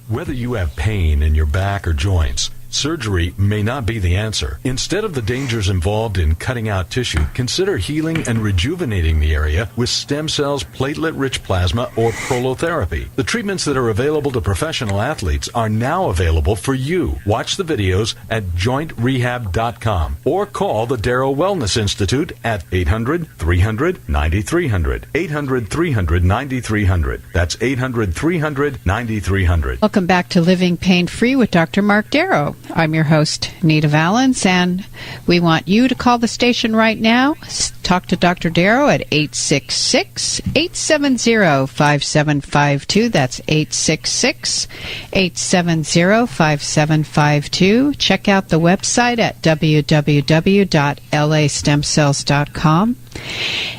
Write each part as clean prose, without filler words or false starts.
Whether you have pain in your back or joints, surgery may not be the answer. Instead of the dangers involved in cutting out tissue, consider healing and rejuvenating the area with stem cells, platelet-rich plasma, or prolotherapy. The treatments that are available to professional athletes are now available for you. Watch the videos at JointRehab.com or call the Darrow Wellness Institute at 800-300-9300. 800-300-9300. That's 800-300-9300. Welcome back to Living Pain-Free with Dr. Marc Darrow. I'm your host, Nita Valens, and we want you to call the station right now. Talk to Dr. Darrow at 866-870-5752. That's 866-870-5752. Check out the website at www.lastemcells.com.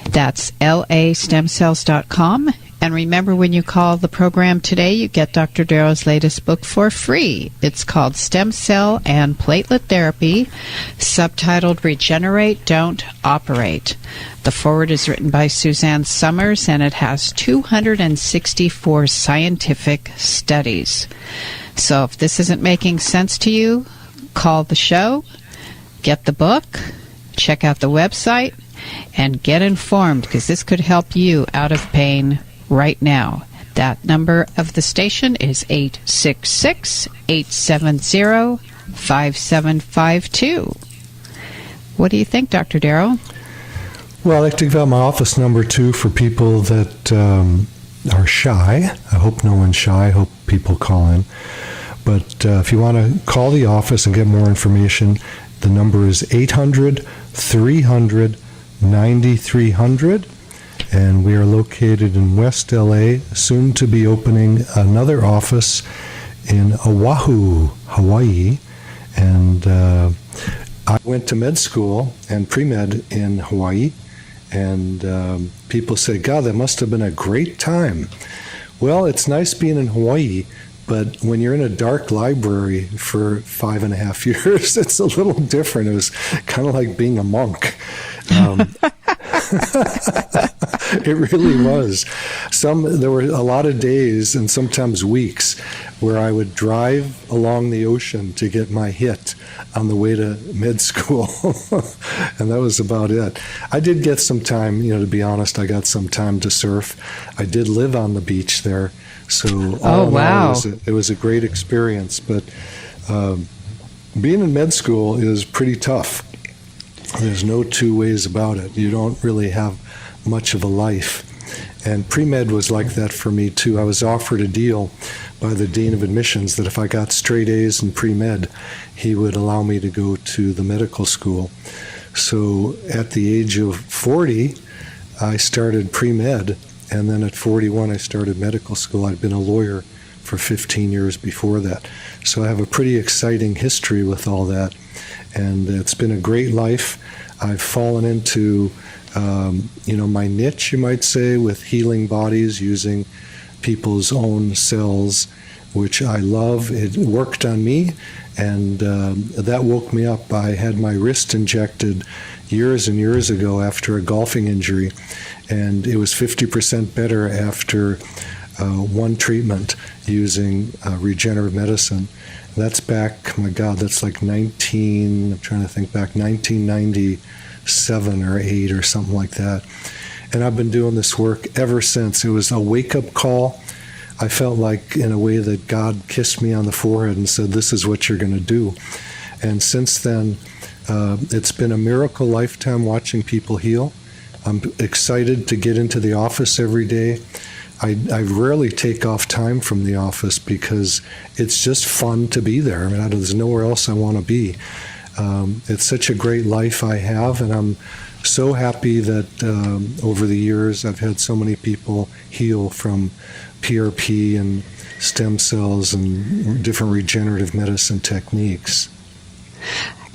That's lastemcells.com. And remember, when you call the program today, you get Dr. Darrow's latest book for free. It's called Stem Cell and Platelet Therapy, subtitled Regenerate, Don't Operate. The foreword is written by Suzanne Summers, and it has 264 scientific studies. So if this isn't making sense to you, call the show, get the book, check out the website, and get informed, because this could help you out of pain right now. That number of the station is 866-870-5752. What do you think, Dr. Darrow? Well, I like to give out my office number, too, for people that are shy. I hope no one's shy. I hope people call in. But if you want to call the office and get more information, the number is 800-300-9300. And we are located in West LA, soon to be opening another office in Oahu, Hawaii. And I went to med school and pre-med in Hawaii. And people say, God, that must have been a great time. Well, it's nice being in Hawaii, but when you're in a dark library for 5.5 years, it's a little different. It was kind of like being a monk. It really was. There were a lot of days and sometimes weeks where I would drive along the ocean to get my hit on the way to med school. And that was about it. I did get some time, to be honest, I got some time to surf. I did live on the beach there. So wow. It was a great experience. But being in med school is pretty tough. There's no two ways about it. You don't really have much of a life. And pre-med was like that for me, too. I was offered a deal by the Dean of Admissions that if I got straight A's in pre-med, he would allow me to go to the medical school. So at the age of 40, I started pre-med, and then at 41, I started medical school. I'd been a lawyer for 15 years before that. So I have a pretty exciting history with all that. And it's been a great life. I've fallen into, my niche, you might say, with healing bodies using people's own cells, which I love. It worked on me, and that woke me up. I had my wrist injected years and years ago after a golfing injury, and it was 50% better after one treatment using regenerative medicine. That's back, my God, that's like 1997 or 8 or something like that. And I've been doing this work ever since. It was a wake-up call. I felt like, in a way, that God kissed me on the forehead and said, this is what you're going to do. And since then, it's been a miracle lifetime watching people heal. I'm excited to get into the office every day. I rarely take off time from the office because it's just fun to be there. I mean, there's nowhere else I want to be. It's such a great life I have, and I'm so happy that over the years I've had so many people heal from PRP and stem cells and different regenerative medicine techniques.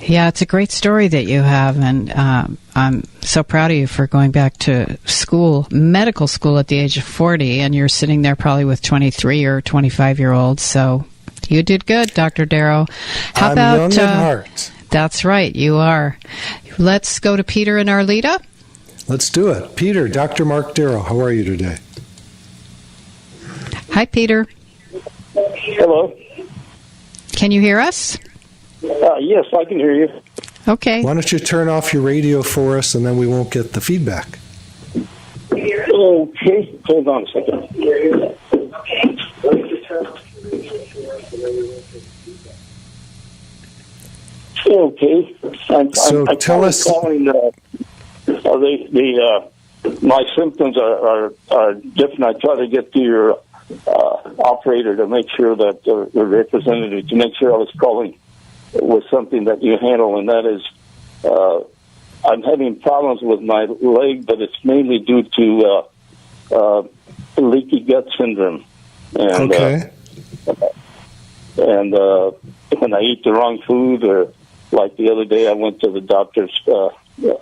Yeah, it's a great story that you have, and I'm so proud of you for going back to school, medical school, at the age of 40, and you're sitting there probably with 23 or 25-year-olds, so you did good, Dr. Darrow. How I'm about, young at heart. That's right, you are. Let's go to Peter in Arleta. Let's do it. Peter, Dr. Marc Darrow, how are you today? Hi, Peter. Hello. Can you hear us? Yes, I can hear you. Okay. Why don't you turn off your radio for us, and then we won't get the feedback. Okay, hold on a second. Okay. So tell us. Calling, my symptoms are different. I try to get to your operator to make sure that the representative to make sure I was calling with something that you handle, and that is I'm having problems with my leg, but it's mainly due to leaky gut syndrome. And, Okay. And when I eat the wrong food, or like the other day, I went to the doctor's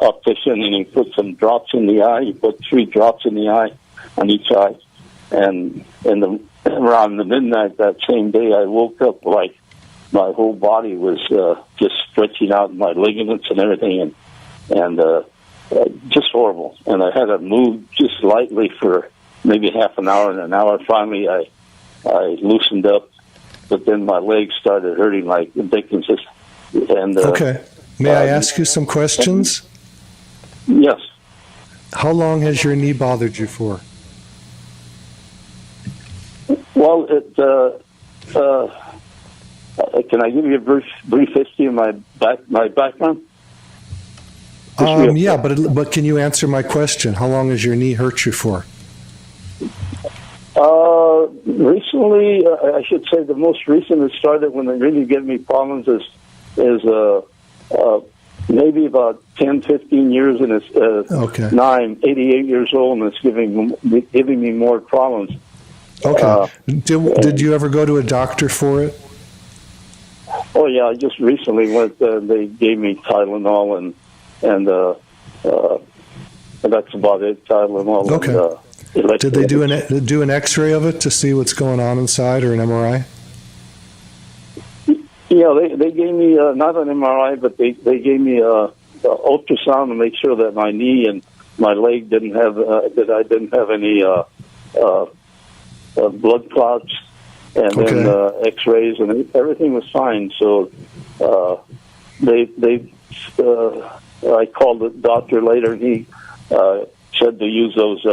optician, and he put some drops in the eye. He put 3 drops in the eye, on each eye. And around the midnight that same day, I woke up like my whole body was just stretching out, my ligaments and everything, and just horrible. And I had to move just lightly for maybe half an hour, and an hour. Finally, I loosened up, but then my legs started hurting like Dickens. And Okay. May I ask you some questions? Yes. How long has your knee bothered you for? Well, can I give you a brief history of my background? Yeah, but can you answer my question? How long has your knee hurt you for? Recently, I should say the most recent has started when it really gave me problems is maybe about 10, 15 years, and it's now I'm 88 years old, and it's giving me more problems. Okay. Did you ever go to a doctor for it? Oh yeah, I just recently went. They gave me Tylenol, and that's about it. Tylenol. Okay. And, did they do an X-ray of it to see what's going on inside, or an MRI? Yeah, they gave me not an MRI, but they gave me a ultrasound to make sure that my knee and my leg didn't have that I didn't have any blood clots, and then X-rays, and everything was fine. So I called the doctor later, and he said to use those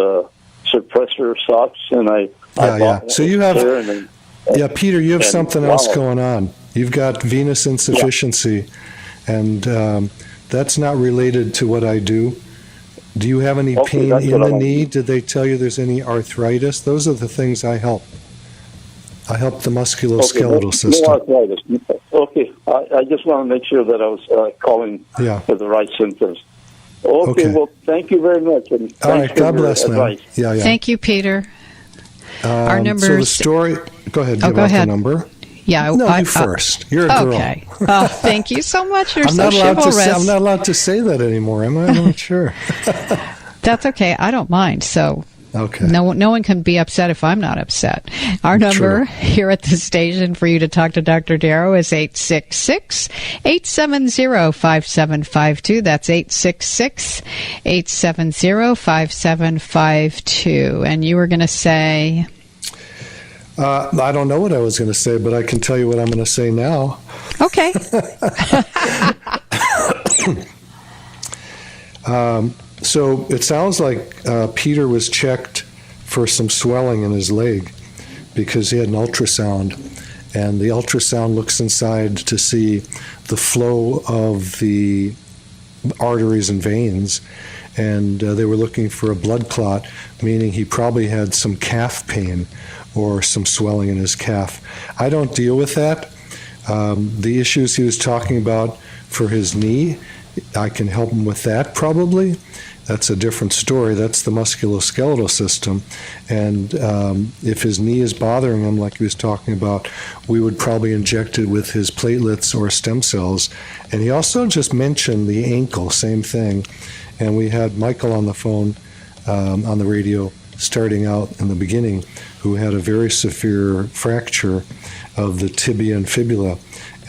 suppressor socks, and I bought So you have Peter, you have and something else going on. You've got venous insufficiency, and that's not related to what I do. Do you have any pain in the knee? Did they tell you there's any arthritis? Those are the things I help. I help the musculoskeletal system. No arthritis. Okay, I just want to make sure that I was calling for the right symptoms. Okay, well, thank you very much. And all right, God bless, man. Yeah. Thank you, Peter. Our number. So the story. Go ahead. Give out the number. Yeah, no, you first. You're a girl. Okay. Oh, thank you so much. You're I'm so not allowed chivalrous. I'm not allowed to say that anymore, am I? I'm not sure. That's okay. I don't mind. So okay. No one can be upset if I'm not upset. Our number here at the station for you to talk to Dr. Darrow is 866-870-5752. That's 866-870-5752. And you were going to say... I don't know what I was going to say, but I can tell you what I'm going to say now. Okay. So it sounds like Peter was checked for some swelling in his leg because he had an ultrasound, and the ultrasound looks inside to see the flow of the arteries and veins, and they were looking for a blood clot, meaning he probably had some calf pain or some swelling in his calf. I don't deal with that. The issues he was talking about for his knee, I can help him with that probably. That's a different story. That's the musculoskeletal system. And if his knee is bothering him, like he was talking about, we would probably inject it with his platelets or stem cells. And he also just mentioned the ankle, same thing. And we had Michael on the phone, on the radio, starting out in the beginning, who had a very severe fracture of the tibia and fibula.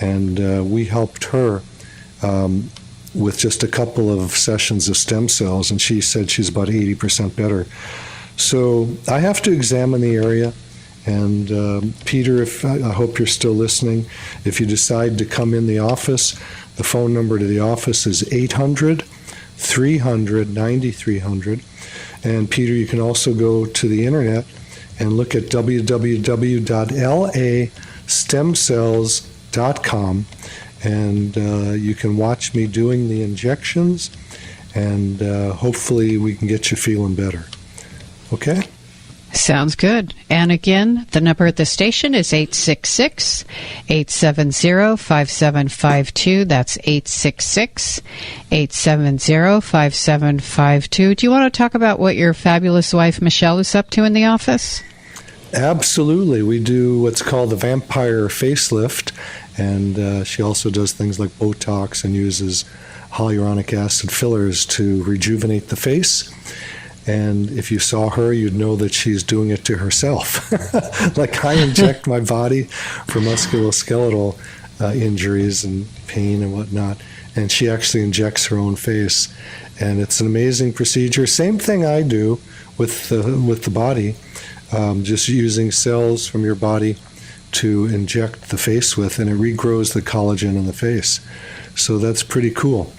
And we helped her with just a couple of sessions of stem cells, and she said she's about 80% better. So I have to examine the area, And Peter, I hope you're still listening. If you decide to come in the office, the phone number to the office is 800-300-9300. And Peter, you can also go to the internet and look at www.lastemcells.com, and you can watch me doing the injections, and hopefully we can get you feeling better. Okay? Sounds good. And again, the number at the station is 866-870-5752. That's 866-870-5752. Do you want to talk about what your fabulous wife, Michelle, is up to in the office? Absolutely. We do what's called the vampire facelift, and she also does things like Botox and uses hyaluronic acid fillers to rejuvenate the face. And if you saw her, you'd know that she's doing it to herself. Like I inject my body for musculoskeletal injuries and pain and whatnot, and she actually injects her own face. And it's an amazing procedure. Same thing I do with the body, just using cells from your body to inject the face with, and it regrows the collagen in the face. So that's pretty cool.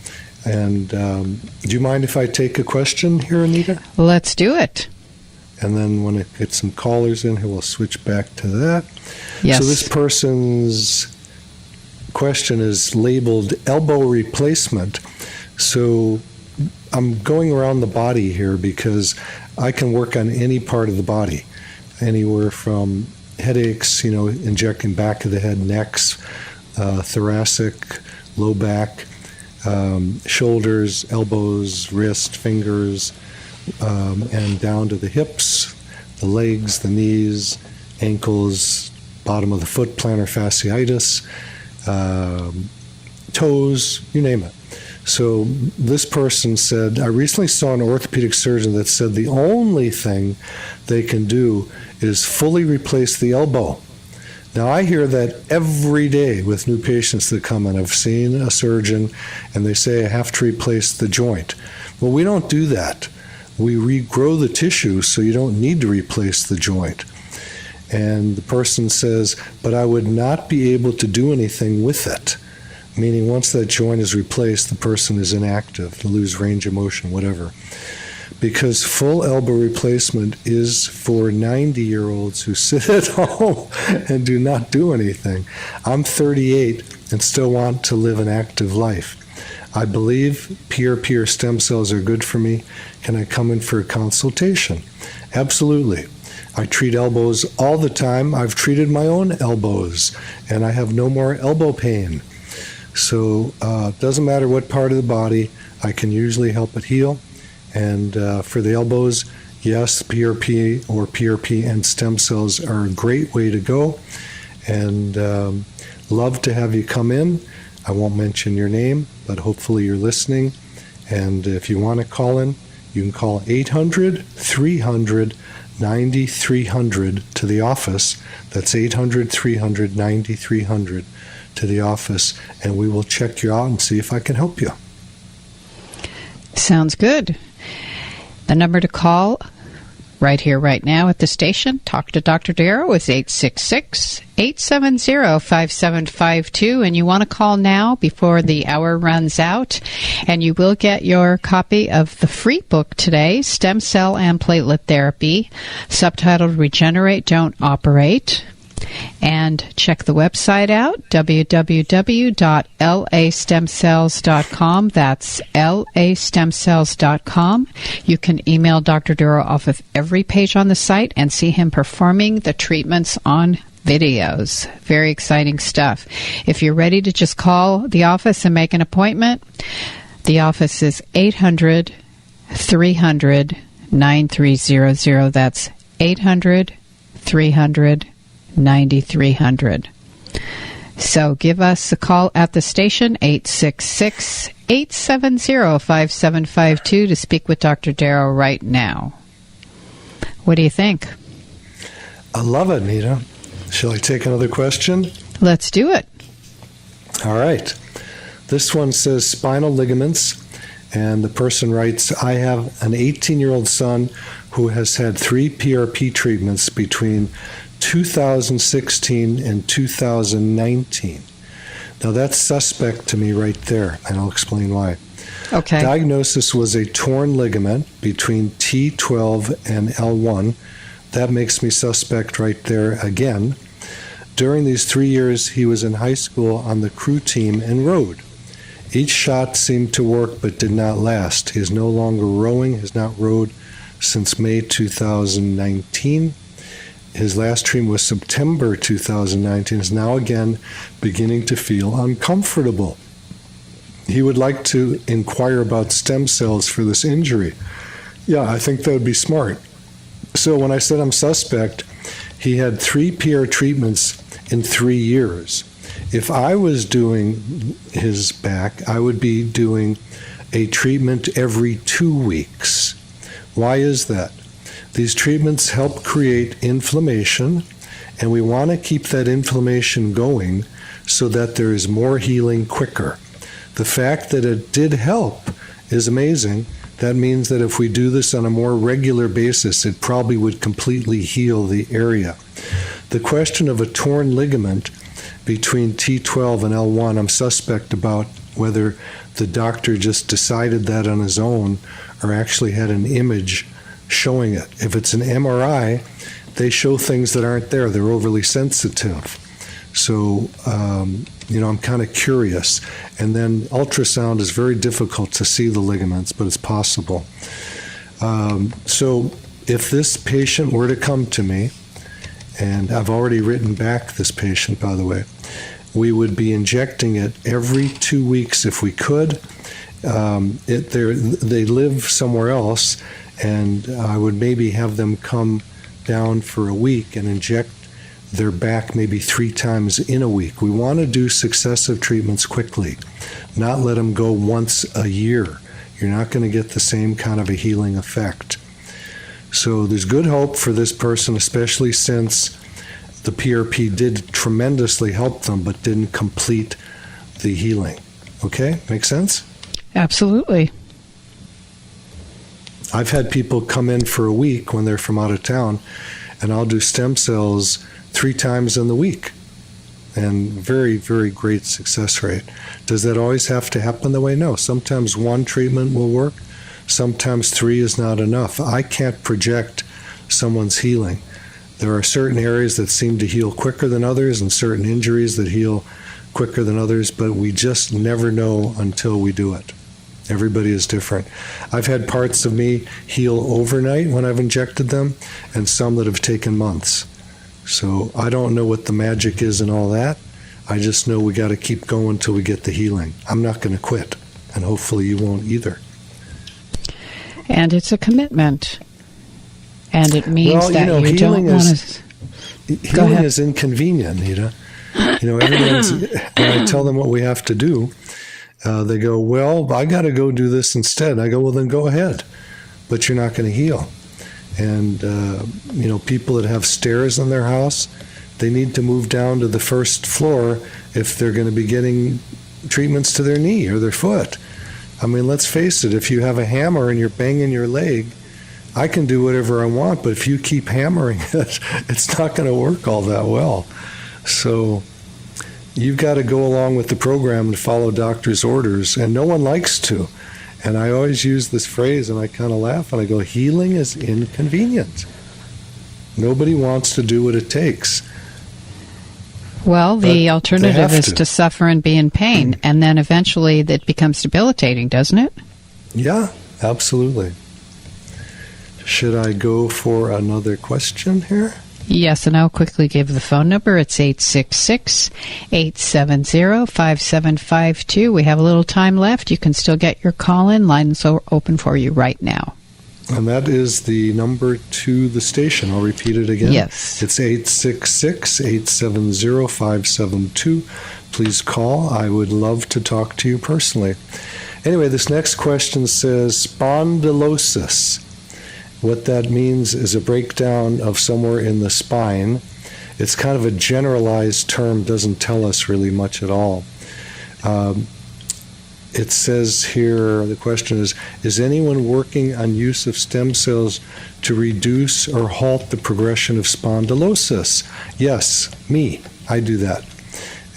And do you mind if I take a question here, Anita? Let's do it. And then when I get some callers in here, we'll switch back to that. Yes. So this person's question is labeled elbow replacement. So I'm going around the body here because I can work on any part of the body, anywhere from headaches, injecting back of the head, necks, thoracic, low back, shoulders, elbows, wrist, fingers, and down to the hips, the legs, the knees, ankles, bottom of the foot, plantar fasciitis, toes, you name it. So this person said, I recently saw an orthopedic surgeon that said the only thing they can do is fully replace the elbow. Now, I hear that every day with new patients that come in. I've seen a surgeon, and they say, I have to replace the joint. Well, we don't do that. We regrow the tissue, so you don't need to replace the joint. And the person says, but I would not be able to do anything with it. Meaning once that joint is replaced, the person is inactive, they lose range of motion, whatever. Because full elbow replacement is for 90-year-olds who sit at home and do not do anything. I'm 38 and still want to live an active life. I believe PRP or stem cells are good for me. Can I come in for a consultation? Absolutely. I treat elbows all the time. I've treated my own elbows, and I have no more elbow pain. So it doesn't matter what part of the body, I can usually help it heal. And for the elbows, yes, PRP or PRP and stem cells are a great way to go. And love to have you come in. I won't mention your name, but hopefully you're listening. And if you want to call in, you can call 800-300-9300 to the office. That's 800-300-9300 to the office, and we will check you out and see if I can help you. Sounds good. The number to call right here, right now at the station, talk to Dr. Darrow, is 866-870-5752. And you want to call now before the hour runs out. And you will get your copy of the free book today, Stem Cell and Platelet Therapy, subtitled Regenerate, Don't Operate. And check the website out, www.lastemcells.com. That's lastemcells.com. You can email Dr. Darrow off of every page on the site and see him performing the treatments on videos. Very exciting stuff. If you're ready to just call the office and make an appointment, the office is 800-300-9300. That's 800-300-9300. So give us a call at the station, 866-870-5752, to speak with Dr. Darrow right now. What do you think? I love it, Nita. Shall I take another question? Let's do it. All right. This one says spinal ligaments, and the person writes, I have an 18-year-old son who has had 3 PRP treatments between 2016 and 2019. Now that's suspect to me right there, and I'll explain why. Okay. Diagnosis was a torn ligament between T12 and L1. That makes me suspect right there again. During these 3 years, he was in high school on the crew team and rowed. Each shot seemed to work but did not last. He is no longer rowing, has not rowed since May 2019. His last treatment was September 2019, is now again beginning to feel uncomfortable. He would like to inquire about stem cells for this injury. Yeah, I think that would be smart. So when I said I'm suspect, he had 3 PR treatments in 3 years. If I was doing his back, I would be doing a treatment every 2 weeks. Why is that? These treatments help create inflammation, and we want to keep that inflammation going so that there is more healing quicker. The fact that it did help is amazing. That means that if we do this on a more regular basis, it probably would completely heal the area. The question of a torn ligament between T12 and L1, I'm suspect about whether the doctor just decided that on his own or actually had an image showing it. If it's an MRI, they show things that aren't there. They're overly sensitive. So, I'm kind of curious. And then ultrasound is very difficult to see the ligaments, but it's possible. So if this patient were to come to me, and I've already written back this patient, by the way, we would be injecting it every 2 weeks if we could. They live somewhere else, and I would maybe have them come down for a week and inject their back maybe 3 times in a week. We want to do successive treatments quickly, not let them go once a year. You're not going to get the same kind of a healing effect. So there's good hope for this person, especially since the PRP did tremendously help them but didn't complete the healing. Okay? Make sense? Absolutely. I've had people come in for a week when they're from out of town, and I'll do stem cells 3 times in the week. And very, very great success rate. Does that always have to happen that way? No. Sometimes 1 treatment will work. Sometimes 3 is not enough. I can't project someone's healing. There are certain areas that seem to heal quicker than others and certain injuries that heal quicker than others, but we just never know until we do it. Everybody is different. I've had parts of me heal overnight when I've injected them, and some that have taken months. So I don't know what the magic is and all that. I just know we got to keep going till we get the healing. I'm not going to quit, and hopefully you won't either. And it's a commitment. And it means that you don't want to... Healing is inconvenient, Nita. Everyone's, when I tell them what we have to do, they go, well, I got to go do this instead. I go, well, then go ahead. But you're not going to heal. And, people that have stairs in their house, they need to move down to the first floor if they're going to be getting treatments to their knee or their foot. I mean, let's face it, if you have a hammer and you're banging your leg, I can do whatever I want, but if you keep hammering it, it's not going to work all that well. So you've got to go along with the program and follow doctor's orders, and no one likes to. And I always use this phrase, and I kind of laugh, and I go, healing is inconvenient. Nobody wants to do what it takes. Well, the alternative is to suffer and be in pain, and then eventually it becomes debilitating, doesn't it? Yeah, absolutely. Should I go for another question here? Yes, and I'll quickly give the phone number. It's 866-870-5752. We have a little time left. You can still get your call in. Lines are open for you right now. And that is the number to the station. I'll repeat it again. Yes. It's 866-870-572. Please call. I would love to talk to you personally. Anyway, this next question says spondylosis. What that means is a breakdown of somewhere in the spine. It's kind of a generalized term, doesn't tell us really much at all. it says here, the question is anyone working on use of stem cells to reduce or halt the progression of spondylosis? Yes, me. I do that.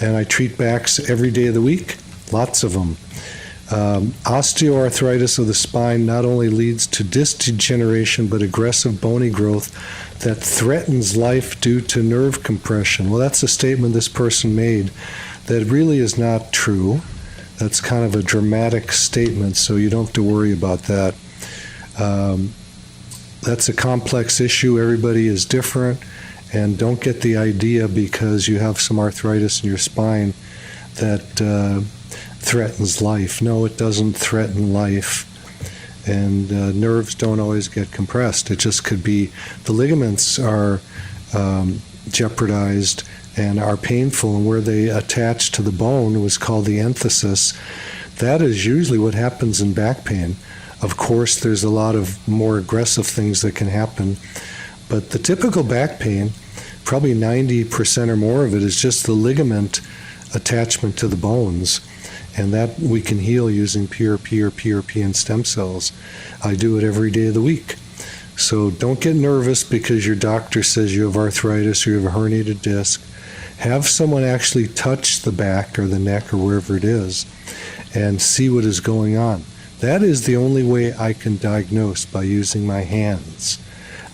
And I treat backs every day of the week, lots of them. Osteoarthritis of the spine not only leads to disc degeneration, but aggressive bony growth that threatens life due to nerve compression. Well, that's a statement this person made that really is not true. That's kind of a dramatic statement, so you don't have to worry about that. That's a complex issue. Everybody is different, and don't get the idea because you have some arthritis in your spine that threatens life. No, it doesn't threaten life. And nerves don't always get compressed. It just could be the ligaments are jeopardized and are painful, and where they attach to the bone was called the enthesis. That is usually what happens in back pain. Of course, there's a lot of more aggressive things that can happen, but the typical back pain, probably 90% or more of it, is just the ligament attachment to the bones, and that we can heal using PRP or PRP and stem cells. I do it every day of the week. So don't get nervous because your doctor says you have arthritis or you have a herniated disc. Have someone actually touch the back or the neck or wherever it is and see what is going on. That is the only way I can diagnose, by using my hands.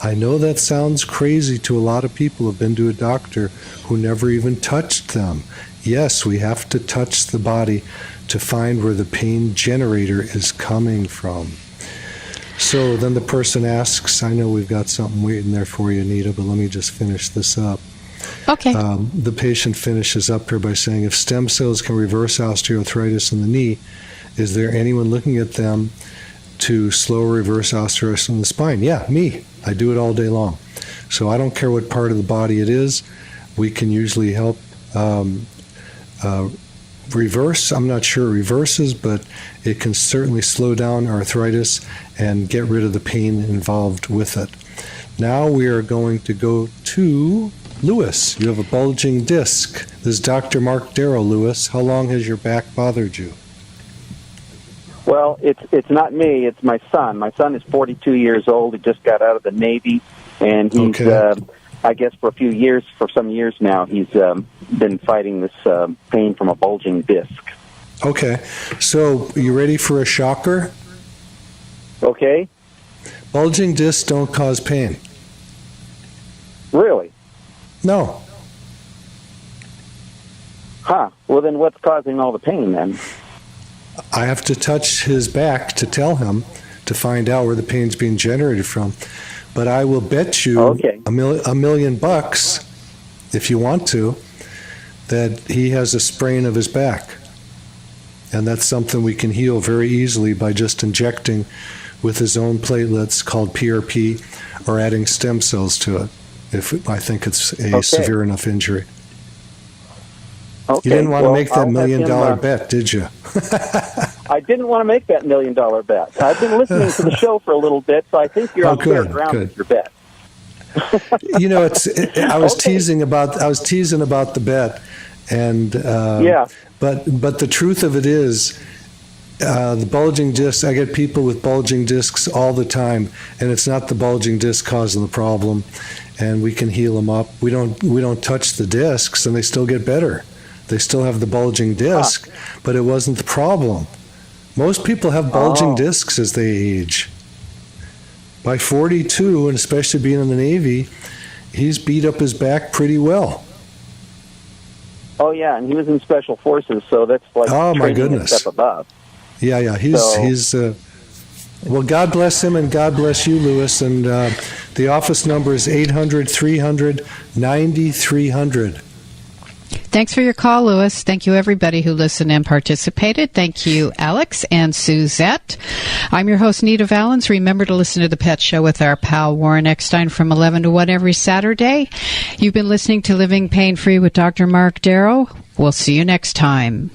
I know that sounds crazy to a lot of people who have been to a doctor who never even touched them. Yes, we have to touch the body to find where the pain generator is coming from. So then the person asks, I know we've got something waiting there for you, Anita, but let me just finish this up. Okay. The patient finishes up here by saying, if stem cells can reverse osteoarthritis in the knee, is there anyone looking at them to slow or reverse osteoarthritis in the spine? Yeah, me. I do it all day long. So I don't care what part of the body it is. We can usually help reverse. I'm not sure it reverses, but it can certainly slow down arthritis and get rid of the pain involved with it. Now we are going to go to Lewis. You have a bulging disc. This is Dr. Marc Darrow. Lewis, how long has your back bothered you? Well, it's not me. It's my son. My son is 42 years old. He just got out of the Navy, and he's, I guess, for some years now, he's been fighting this pain from a bulging disc. Okay. So, you ready for a shocker? Okay. Bulging discs don't cause pain. Really? No. Huh. Well, then what's causing all the pain then? I have to touch his back to tell him, to find out where the pain's being generated from. But I will bet you $1 million, if you want to, that he has a sprain of his back. And that's something we can heal very easily by just injecting with his own platelets called PRP or adding stem cells to it, if I think it's a severe enough injury. Okay. You didn't want to make that $1 million bet, did you? I didn't want to make that $1 million bet. I've been listening to the show for a little bit, so I think you're on fair ground with your bet. You know, I was teasing about the bet, and but the truth of it is, the bulging discs. I get people with bulging discs all the time, and it's not the bulging disc causing the problem, and we can heal them up. We don't touch the discs, and they still get better. They still have the bulging disc, but it wasn't the problem. Most people have bulging discs as they age. By 42, and especially being in the Navy, he's beat up his back pretty well. Oh, yeah, and he was in Special Forces, so that's like a step above. Yeah, he's well, God bless him, and God bless you, Lewis. And the office number is 800-300-9300. Thanks for your call, Lewis. Thank you, everybody who listened and participated. Thank you, Alex and Suzette. I'm your host, Nita Valens. Remember to listen to The Pet Show with our pal Warren Eckstein from 11 to 1 every Saturday. You've been listening to Living Pain-Free with Dr. Marc Darrow. We'll see you next time.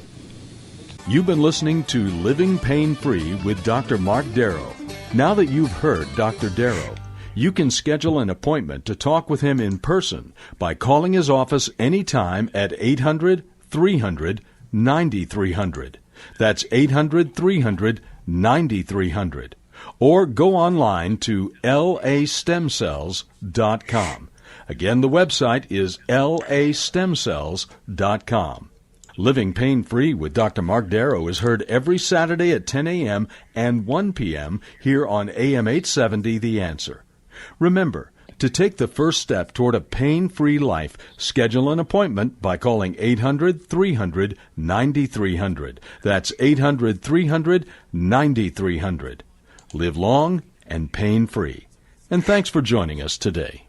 You've been listening to Living Pain-Free with Dr. Marc Darrow. Now that you've heard Dr. Darrow, you can schedule an appointment to talk with him in person by calling his office anytime at 800-300-9300. That's 800-300-9300. Or go online to lastemcells.com. Again, the website is lastemcells.com. Living Pain-Free with Dr. Marc Darrow is heard every Saturday at 10 a.m. and 1 p.m. here on AM 870 The Answer. Remember, to take the first step toward a pain-free life, schedule an appointment by calling 800-300-9300. That's 800-300-9300. Live long and pain-free. And thanks for joining us today.